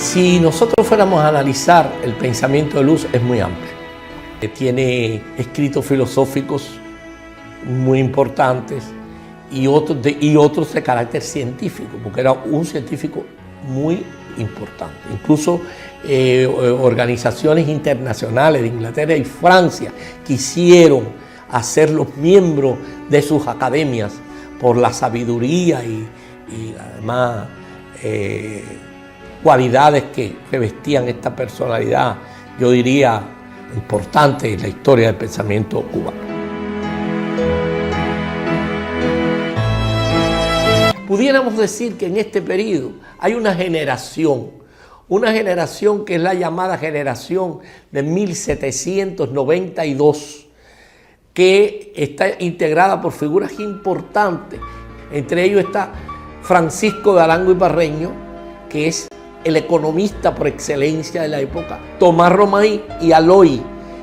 Si nosotros fuéramos a analizar el pensamiento de Luz, es muy amplio. Tiene escritos filosóficos muy importantes y otros de carácter científico, porque era un científico muy importante. Incluso organizaciones internacionales de Inglaterra y Francia quisieron hacerlos miembros de sus academias por la sabiduría y además cualidades que revestían esta personalidad, yo diría, importante en la historia del pensamiento cubano. Pudiéramos decir que en este periodo hay una generación que es la llamada generación de 1792, que está integrada por figuras importantes. Entre ellos está Francisco de Arango y Parreño, que es el economista por excelencia de la época, Tomás Romay y Aloy,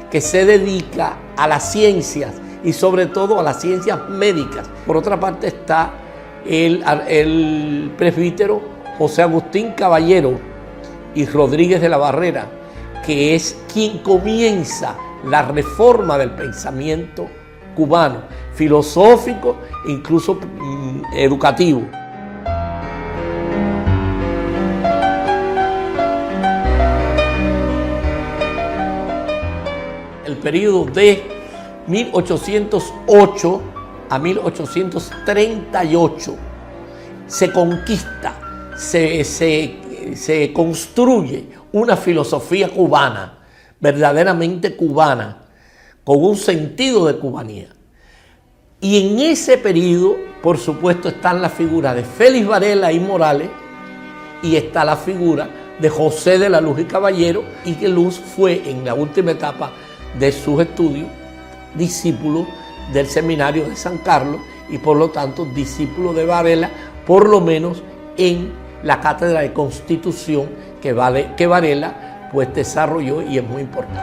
que se dedica a las ciencias y sobre todo a las ciencias médicas. Por otra parte está el presbítero José Agustín Caballero y Rodríguez de la Barrera, que es quien comienza la reforma del pensamiento cubano, filosófico e incluso educativo. El periodo de 1808 a 1838 se conquista, se construye una filosofía cubana, verdaderamente cubana, con un sentido de cubanía. Y en ese periodo, por supuesto, están las figuras de Félix Varela y Morales, y está la figura de José de la Luz y Caballero, y que Luz fue en la última etapa de sus estudios discípulo del seminario de San Carlos y por lo tanto discípulo de Varela, por lo menos en la cátedra de Constitución que Varela pues desarrolló y es muy importante.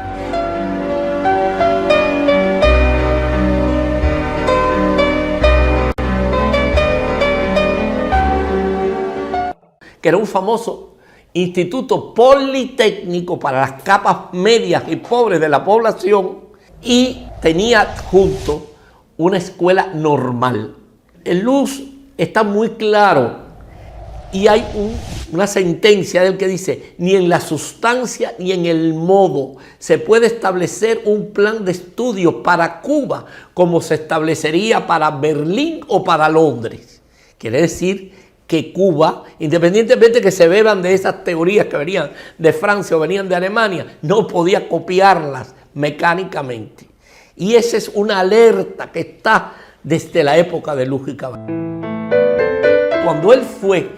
Que era un famoso instituto politécnico para las capas medias y pobres de la población y tenía junto una escuela normal. En Luz está muy claro y hay una sentencia del que dice: ni en la sustancia ni en el modo se puede establecer un plan de estudios para Cuba como se establecería para Berlín o para Londres. Quiere decir que Cuba, independientemente de que se beban de esas teorías que venían de Francia o venían de Alemania, no podía copiarlas mecánicamente. Y esa es una alerta que está desde la época de Luz y Caballero. Cuando él fue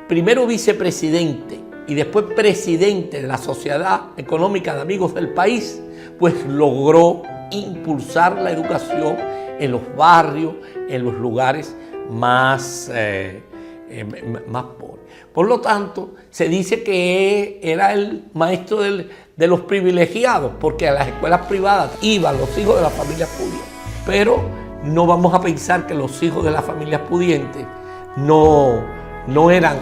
primero vicepresidente y después presidente de la Sociedad Económica de Amigos del País, pues logró impulsar la educación en los barrios, en los lugares más pobres. Por lo tanto, se dice que era el maestro de los privilegiados, porque a las escuelas privadas iban los hijos de las familias pudientes. Pero no vamos a pensar que los hijos de las familias pudientes no eran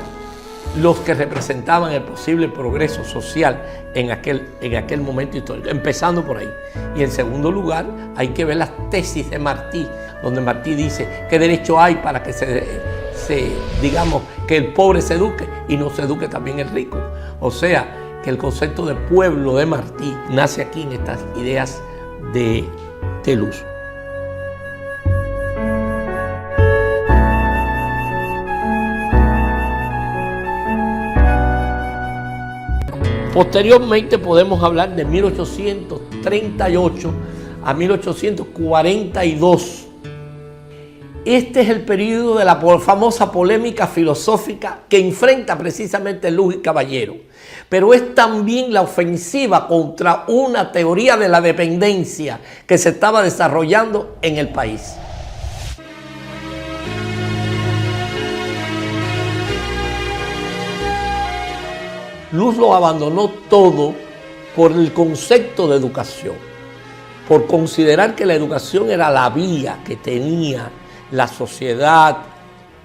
los que representaban el posible progreso social en aquel momento histórico, empezando por ahí. Y en segundo lugar, hay que ver las tesis de Martí, donde Martí dice qué derecho hay para que digamos que el pobre se eduque y no se eduque también el rico. O sea, que el concepto de pueblo de Martí nace aquí en estas ideas de Luz. Posteriormente podemos hablar de 1838 a 1842. Este es el periodo de la famosa polémica filosófica que enfrenta precisamente Luz y Caballero. Pero es también la ofensiva contra una teoría de la dependencia que se estaba desarrollando en el país. Luz lo abandonó todo por el concepto de educación, por considerar que la educación era la vía que tenía la sociedad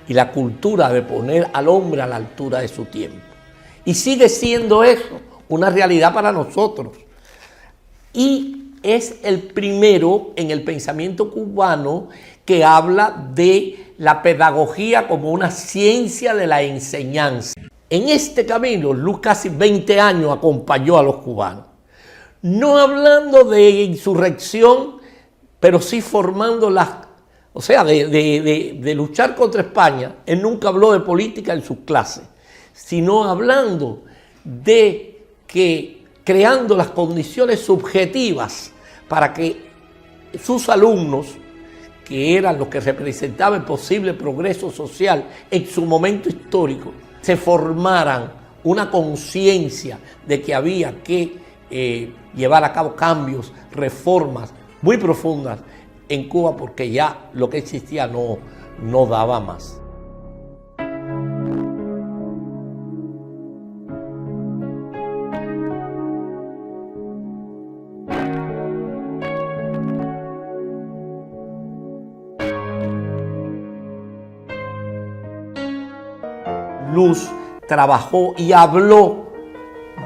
y la cultura de poner al hombre a la altura de su tiempo. Y sigue siendo eso una realidad para nosotros. Y es el primero en el pensamiento cubano que habla de la pedagogía como una ciencia de la enseñanza. En este camino, Luz casi 20 años acompañó a los cubanos. No hablando de insurrección, pero sí formando de luchar contra España. Él nunca habló de política en sus clases, sino hablando de que creando las condiciones subjetivas para que sus alumnos, que eran los que representaban el posible progreso social en su momento histórico, se formaran una conciencia de que había que llevar a cabo cambios, reformas muy profundas en Cuba, porque ya lo que existía no daba más. Luz trabajó y habló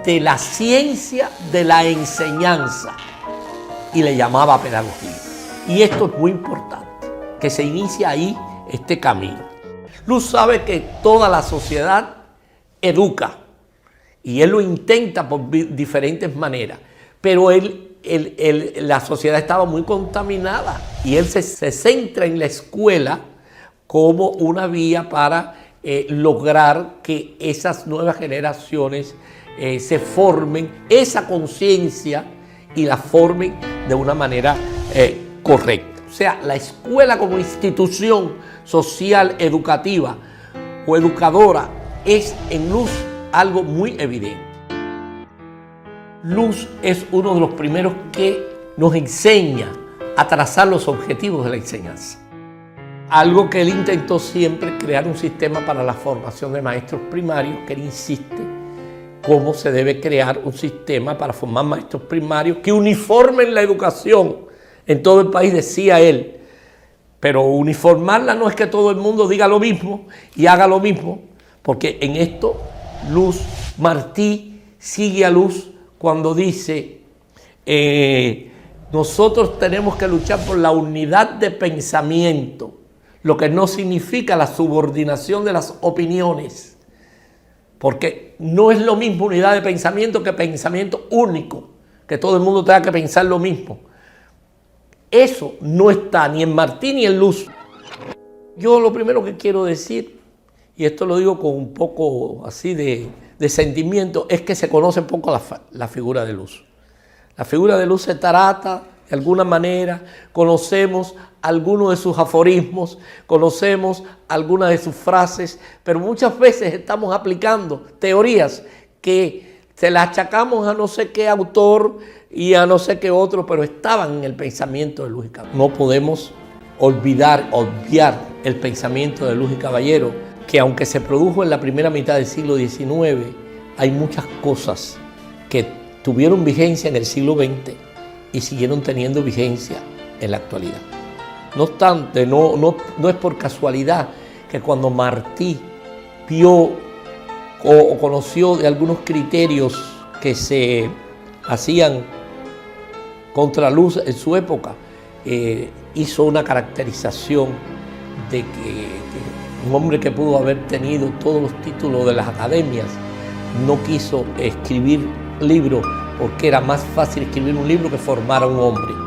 de la ciencia de la enseñanza y le llamaba pedagogía. Y esto es muy importante, que se inicia ahí este camino. Luz sabe que toda la sociedad educa y él lo intenta por diferentes maneras, pero la sociedad estaba muy contaminada y él se centra en la escuela como una vía para lograr que esas nuevas generaciones se formen esa conciencia y la formen de una manera correcta. O sea, la escuela como institución social, educativa o educadora es en Luz algo muy evidente. Luz es uno de los primeros que nos enseña a trazar los objetivos de la enseñanza. Algo que él intentó siempre, crear un sistema para la formación de maestros primarios, que él insiste cómo se debe crear un sistema para formar maestros primarios que uniformen la educación en todo el país, decía él. Pero uniformarla no es que todo el mundo diga lo mismo y haga lo mismo, porque en esto Martí sigue a Luz cuando dice nosotros tenemos que luchar por la unidad de pensamiento, lo que no significa la subordinación de las opiniones, porque no es lo mismo unidad de pensamiento que pensamiento único, que todo el mundo tenga que pensar lo mismo. Eso no está ni en Martí ni en Luz. Yo lo primero que quiero decir, y esto lo digo con un poco así de sentimiento, es que se conoce poco la figura de Luz. La figura de Luz se trata de alguna manera, conocemos algunos de sus aforismos, conocemos algunas de sus frases, pero muchas veces estamos aplicando teorías que se las achacamos a no sé qué autor y a no sé qué otro, pero estaban en el pensamiento de Luz y Caballero. No podemos obviar el pensamiento de Luz y Caballero, que aunque se produjo en la primera mitad del siglo XIX, hay muchas cosas que tuvieron vigencia en el siglo XX y siguieron teniendo vigencia en la actualidad. No obstante, no es por casualidad que cuando Martí vio o conoció de algunos criterios que se hacían contra Luz en su época, hizo una caracterización de que un hombre que pudo haber tenido todos los títulos de las academias no quiso escribir libros porque era más fácil escribir un libro que formar a un hombre.